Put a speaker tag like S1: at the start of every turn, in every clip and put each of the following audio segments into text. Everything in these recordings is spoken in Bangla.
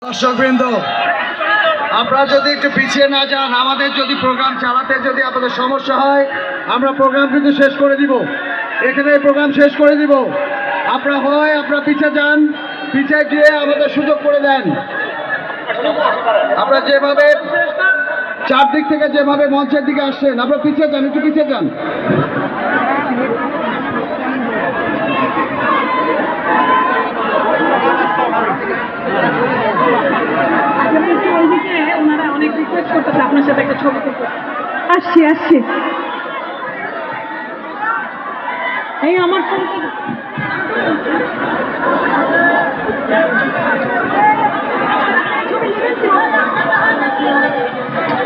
S1: দর্শকবৃন্দ, আপনারা যদি একটু পিছিয়ে না যান, আমাদের যদি প্রোগ্রাম চালাতে যদি আপনাদের সমস্যা হয়, আমরা প্রোগ্রাম কিন্তু শেষ করে দিব। এখানে প্রোগ্রাম শেষ করে দিব। আপনারা পিছিয়ে যান, পিছিয়ে গিয়ে আমাদের সুযোগ করে দেন। আপনারা যেভাবে চারদিক থেকে যেভাবে মঞ্চের দিকে আসছেন, আপনারা পিছিয়ে যান, একটু পিছিয়ে যান।
S2: আপনার সাথে একটা ছবি তুলতে আসছি এই আমার ফোন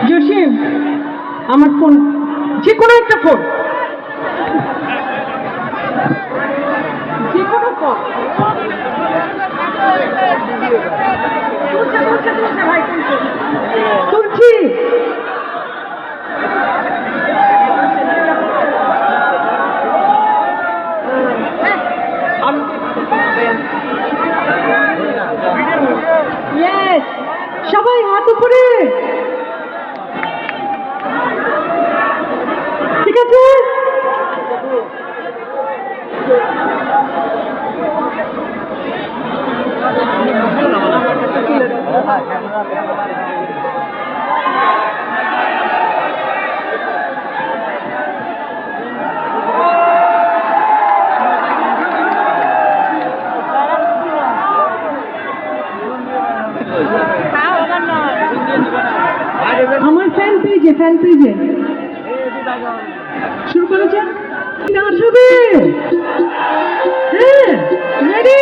S2: জসিম, আমার ফোন, যে কোনো একটা ফোন, যে কোনো ফোন তুলছি। সবাই হাত উপরে, ঠিক আছে? আমার ফ্যান পেজে শুরু করেছে। নাচ হবে, হ্যাঁ, রেডি?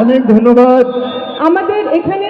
S1: অনেক ধন্যবাদ।
S2: আমাদের এখানে